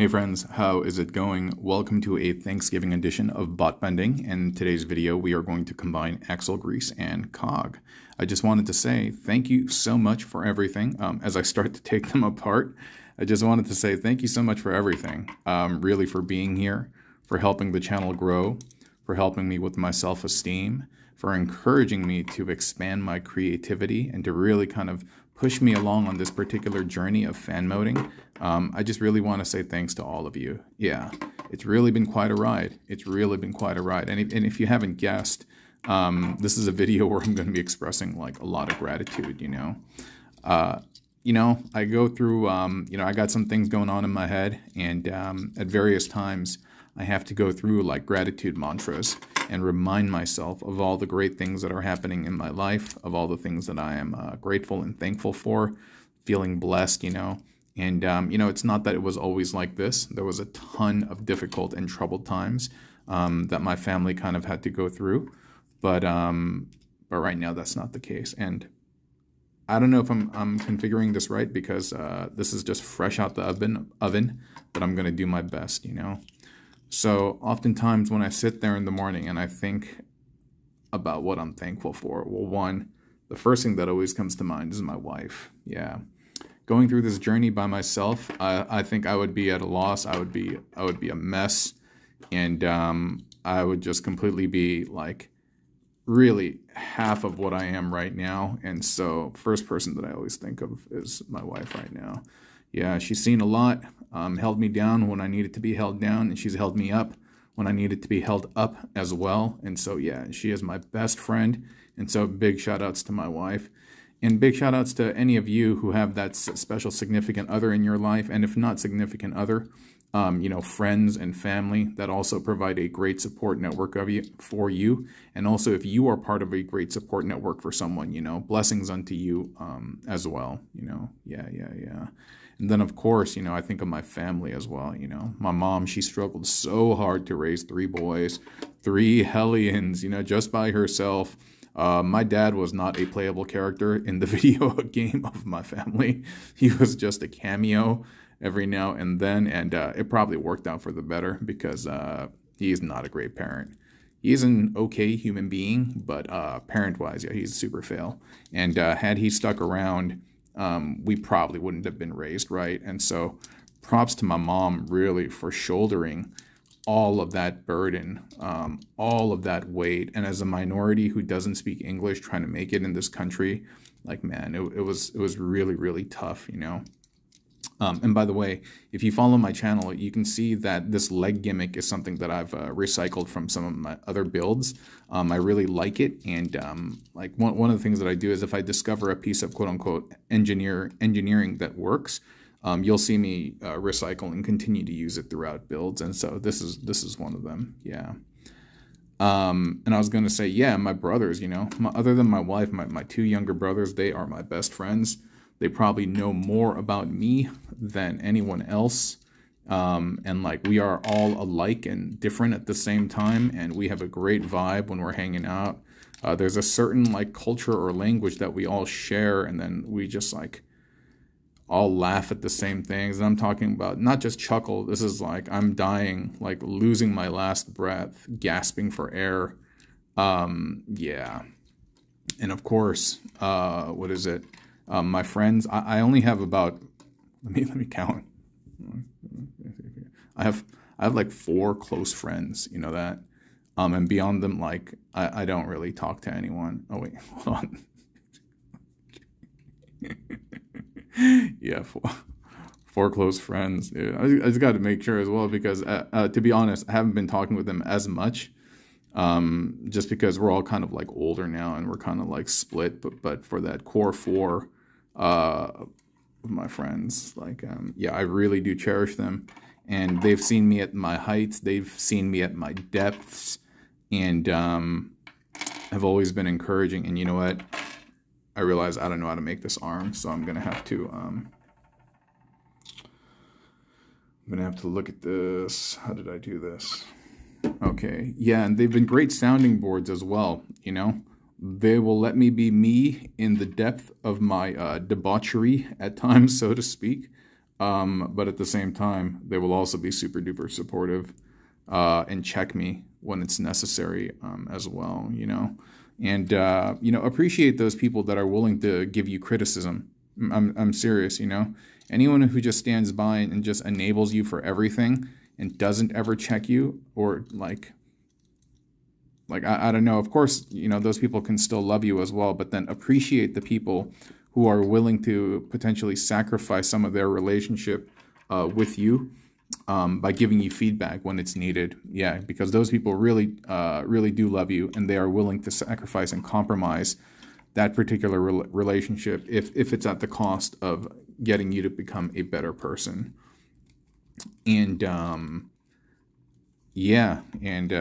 Hey friends, how is it going? Welcome to a Thanksgiving edition of Bot Bending. In today's video, we are going to combine Axlegrease and Cog. I just wanted to say thank you so much for everything. As I start to take them apart, I just wanted to say thank you so much for everything. Really for being here, for helping the channel grow, for helping me with my self-esteem, for encouraging me to expand my creativity and to really kind of push me along on this particular journey of fan moding. I just really want to say thanks to all of you. Yeah, it's really been quite a ride. It's really been quite a ride. And if you haven't guessed, this is a video where I'm going to be expressing like a lot of gratitude, you know. I go through, I got some things going on in my head, and at various times I have to go through like gratitude mantras and remind myself of all the great things that are happening in my life, of all the things that I am grateful and thankful for, feeling blessed, you know. And, it's not that it was always like this. There was a ton of difficult and troubled times that my family kind of had to go through. But right now, that's not the case. And I don't know if I'm configuring this right, because this is just fresh out the oven, but I'm going to do my best, you know. So oftentimes when I sit there in the morning and I think about what I'm thankful for, well, one, the first thing that always comes to mind is my wife. Yeah. Going through this journey by myself, I think I would be at a loss. I would be a mess, and I would just completely be like really half of what I am right now. And so first person that I always think of is my wife right now. Yeah, she's seen a lot, held me down when I needed to be held down, and she's held me up when I needed to be held up as well. And so, yeah, she is my best friend. And so big shout outs to my wife. And big shout outs to any of you who have that special significant other in your life. And if not significant other, friends and family that also provide a great support network for you. And also if you are part of a great support network for someone, blessings unto you as well, Yeah. And then, of course, I think of my family as well. My mom, she struggled so hard to raise 3 boys, 3 hellions, just by herself. My dad was not a playable character in the video game of my family. He was just a cameo every now and then, and it probably worked out for the better, because he's not a great parent. He's an okay human being, but parent-wise, yeah, he's a super fail. And had he stuck around, we probably wouldn't have been raised right. And so props to my mom really for shouldering all of that burden, all of that weight. And as a minority who doesn't speak English, trying to make it in this country, like, man, it was really, really tough, And by the way, if you follow my channel, you can see that this leg gimmick is something that I've recycled from some of my other builds. I really like it, and like one of the things that I do is if I discover a piece of quote-unquote engineering that works, you'll see me recycle and continue to use it throughout builds. And so this is one of them, yeah. And I was going to say, yeah, my brothers, other than my wife, my 2 younger brothers, they are my best friends. They probably know more about me than anyone else. And like, we are all alike and different at the same time. And we have a great vibe when we're hanging out. There's a certain like culture or language that we all share. And then we just like all laugh at the same things. And I'm talking about not just chuckle. This is like, I'm dying, like losing my last breath, gasping for air. Yeah. And of course, what is it? My friends, I only have about, let me count. I have like 4 close friends, you know that. And beyond them, like, I don't really talk to anyone. Oh wait, hold on. Yeah, 4 close friends. Yeah, I just got to make sure as well, because to be honest, I haven't been talking with them as much. Just because we're all kind of like older now and we're kind of like split, but for that core 4 of my friends, like yeah, I really do cherish them, and they've seen me at my heights, they've seen me at my depths, and have always been encouraging. And you know what, I realize I don't know how to make this arm, so I'm gonna have to look at this. How did I do this? Okay, yeah, and they've been great sounding boards as well, They will let me be me in the depth of my debauchery at times, so to speak. But at the same time, they will also be super duper supportive and check me when it's necessary as well, you know. And, you know, appreciate those people that are willing to give you criticism. I'm serious, you know. Anyone who just stands by and just enables you for everything and doesn't ever check you, or like I don't know, of course, you know, those people can still love you as well, but then appreciate the people who are willing to potentially sacrifice some of their relationship with you by giving you feedback when it's needed. Yeah, because those people really, really do love you, and they are willing to sacrifice and compromise that particular relationship if it's at the cost of getting you to become a better person. And yeah, and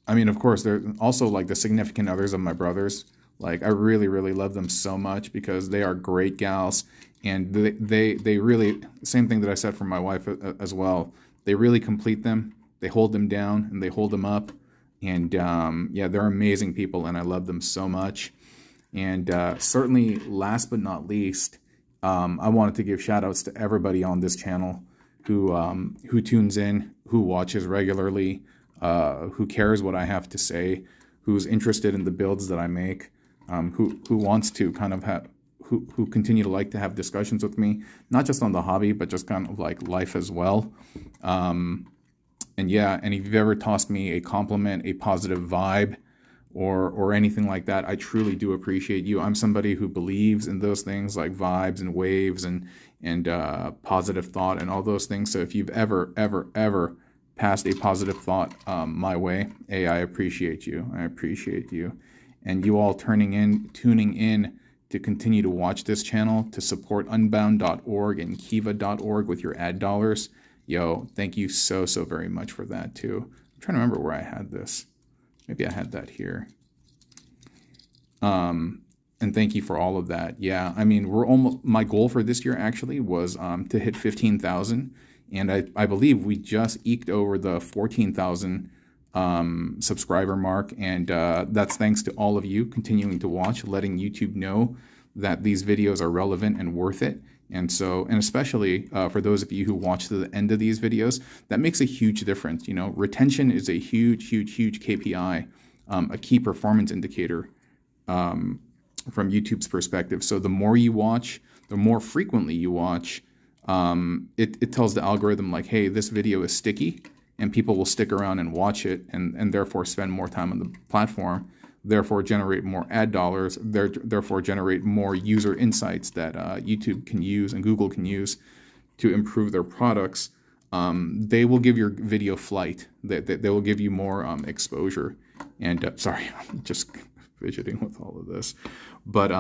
I mean, of course, they're also like the significant others of my brothers. Like, I really, really love them so much because they are great gals, and they really, same thing that I said for my wife as well, they really complete them. They hold them down and they hold them up. And yeah, they're amazing people, and I love them so much. And certainly, last but not least, I wanted to give shout outs to everybody on this channel who tunes in, who watches regularly, who cares what I have to say, who's interested in the builds that I make, who wants to kind of have, who continue to like to have discussions with me, not just on the hobby, but just kind of like life as well. And yeah, and if you've ever tossed me a compliment, a positive vibe, or anything like that, I truly do appreciate you. I'm somebody who believes in those things like vibes and waves and positive thought and all those things. So if you've ever passed a positive thought my way, hey, I appreciate you. I appreciate you. And you all tuning in to continue to watch this channel, to support unbound.org and kiva.org with your ad dollars. Yo, thank you so very much for that too. I'm trying to remember where I had this. Maybe I had that here. And thank you for all of that. Yeah, I mean, we're almost, my goal for this year actually was to hit 15,000. And I believe we just eked over the 14,000 subscriber mark. And that's thanks to all of you continuing to watch, letting YouTube know that these videos are relevant and worth it. And so, and especially for those of you who watch to the end of these videos, that makes a huge difference. You know, retention is a huge KPI, a key performance indicator from YouTube's perspective. So the more you watch, the more frequently you watch, it tells the algorithm like, hey, this video is sticky, and people will stick around and watch it, and therefore spend more time on the platform, therefore generate more ad dollars, therefore generate more user insights that YouTube can use and Google can use to improve their products. They will give your video flight. They will give you more exposure. And sorry, I'm just fidgeting with all of this. But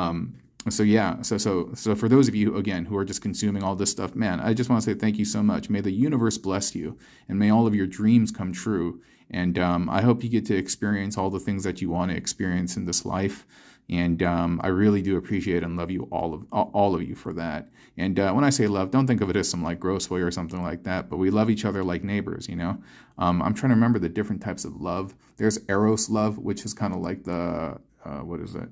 so yeah, so for those of you, again, who are just consuming all this stuff, man, I just want to say thank you so much. May the universe bless you, and may all of your dreams come true. And I hope you get to experience all the things that you want to experience in this life. And I really do appreciate and love you, all of you, for that. And when I say love, don't think of it as some like gross way or something like that, but we love each other like neighbors, you know? I'm trying to remember the different types of love. There's Eros love, which is kind of like the, what is it?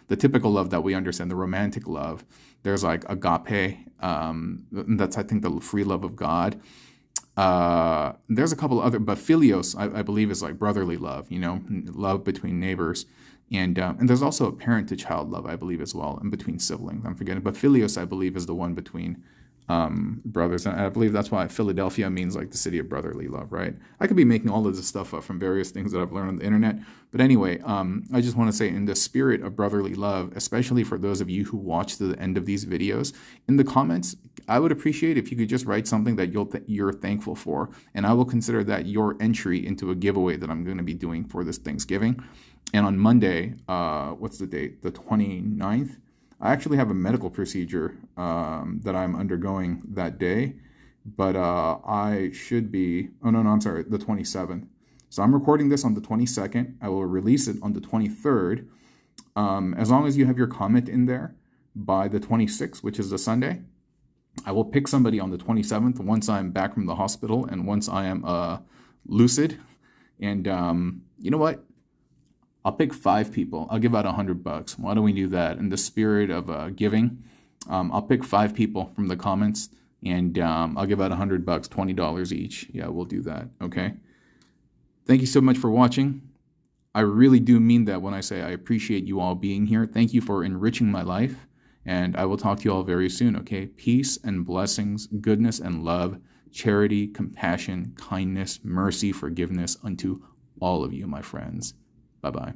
The typical love that we understand, the romantic love. There's like agape, that's, I think, the free love of God. There's a couple other, but philios, I believe, is like brotherly love, you know, love between neighbors. And there's also a parent-to-child love, I believe, as well, and between siblings. I'm forgetting, but philios, I believe, is the one between brothers. And I believe that's why Philadelphia means like the city of brotherly love, right? I could be making all of this stuff up from various things that I've learned on the internet. But anyway, I just want to say, in the spirit of brotherly love, especially for those of you who watch to the end of these videos, in the comments, I would appreciate if you could just write something that you're thankful for, and I will consider that your entry into a giveaway that I'm going to be doing for this Thanksgiving. And on Monday, what's the date? The 29th. I actually have a medical procedure that I'm undergoing that day, but I should be, oh no, I'm sorry, the 27th. So I'm recording this on the 22nd. I will release it on the 23rd. As long as you have your comment in there by the 26th, which is the Sunday, I will pick somebody on the 27th once I'm back from the hospital and once I am lucid. And you know what? I'll pick 5 people. I'll give out $100. Why don't we do that in the spirit of giving? I'll pick 5 people from the comments, and I'll give out $100, $20 each. Yeah, we'll do that, okay? Thank you so much for watching. I really do mean that when I say I appreciate you all being here. Thank you for enriching my life, and I will talk to you all very soon, okay? Peace and blessings, goodness and love, charity, compassion, kindness, mercy, forgiveness unto all of you, my friends. Bye-bye.